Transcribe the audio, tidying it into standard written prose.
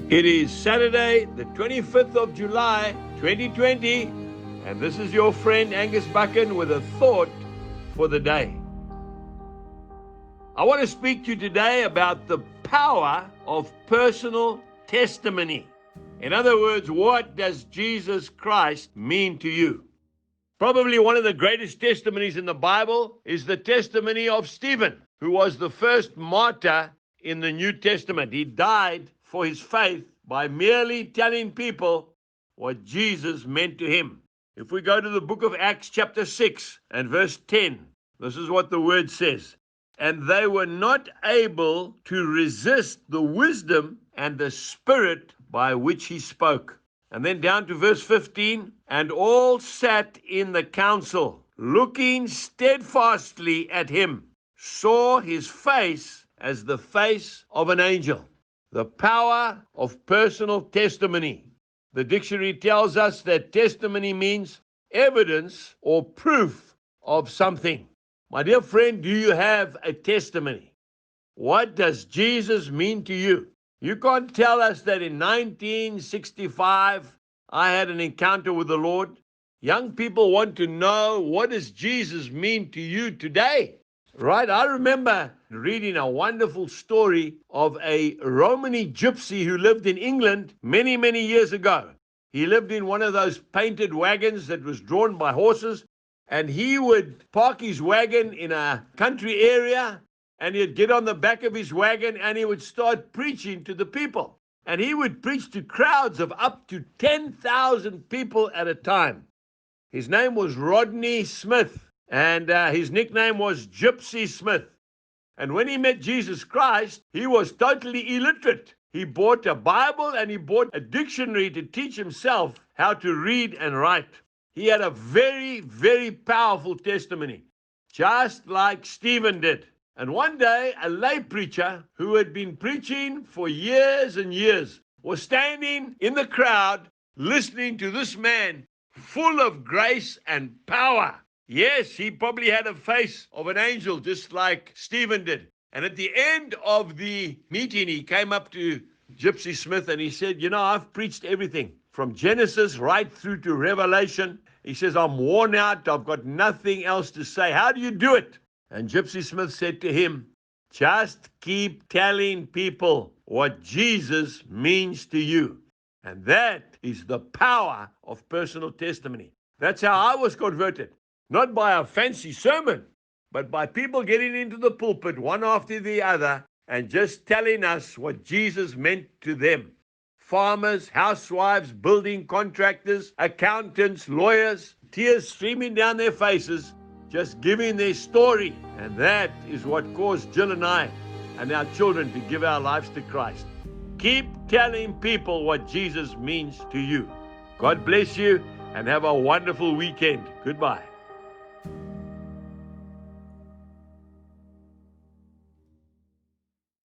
It is Saturday, the 25th of July, 2020, and this is your friend Angus Buchan with a thought for the day. I want to speak to you today about the power of personal testimony. In other words, what does Jesus Christ mean to you? Probably one of the greatest testimonies in the Bible is the testimony of Stephen, who was the first martyr in the New Testament. He died for his faith by merely telling people what Jesus meant to him. If we go to the book of Acts chapter 6 and verse 10, this is what the word says. And they were not able to resist the wisdom and the spirit by which he spoke. And then down to verse 15, and all sat in the council, looking steadfastly at him, saw his face as the face of an angel. The power of personal testimony. The dictionary tells us that testimony means evidence or proof of something. My dear friend, do you have a testimony? What does Jesus mean to you? You can't tell us that in 1965 I had an encounter with the Lord. Young people want to know, what does Jesus mean to you today? Right? I remember reading a wonderful story of a Romany gypsy who lived in England many, many years ago. He lived in one of those painted wagons that was drawn by horses, and he would park his wagon in a country area, and he'd get on the back of his wagon and he would start preaching to the people. And he would preach to crowds of up to 10,000 people at a time. His name was Rodney Smith. And his nickname was Gypsy Smith. And when he met Jesus Christ, he was totally illiterate. He bought a Bible and he bought a dictionary to teach himself how to read and write. He had a very, very powerful testimony, just like Stephen did. And one day, a lay preacher who had been preaching for years and years was standing in the crowd listening to this man full of grace and power. Yes, he probably had a face of an angel, just like Stephen did. And at the end of the meeting, he came up to Gypsy Smith and he said, I've preached everything from Genesis right through to Revelation. He says, I'm worn out. I've got nothing else to say. How do you do it? And Gypsy Smith said to him, just keep telling people what Jesus means to you. And that is the power of personal testimony. That's how I was converted. Not by a fancy sermon, but by people getting into the pulpit one after the other and just telling us what Jesus meant to them. Farmers, housewives, building contractors, accountants, lawyers, tears streaming down their faces, just giving their story. And that is what caused Jill and I and our children to give our lives to Christ. Keep telling people what Jesus means to you. God bless you and have a wonderful weekend. Goodbye.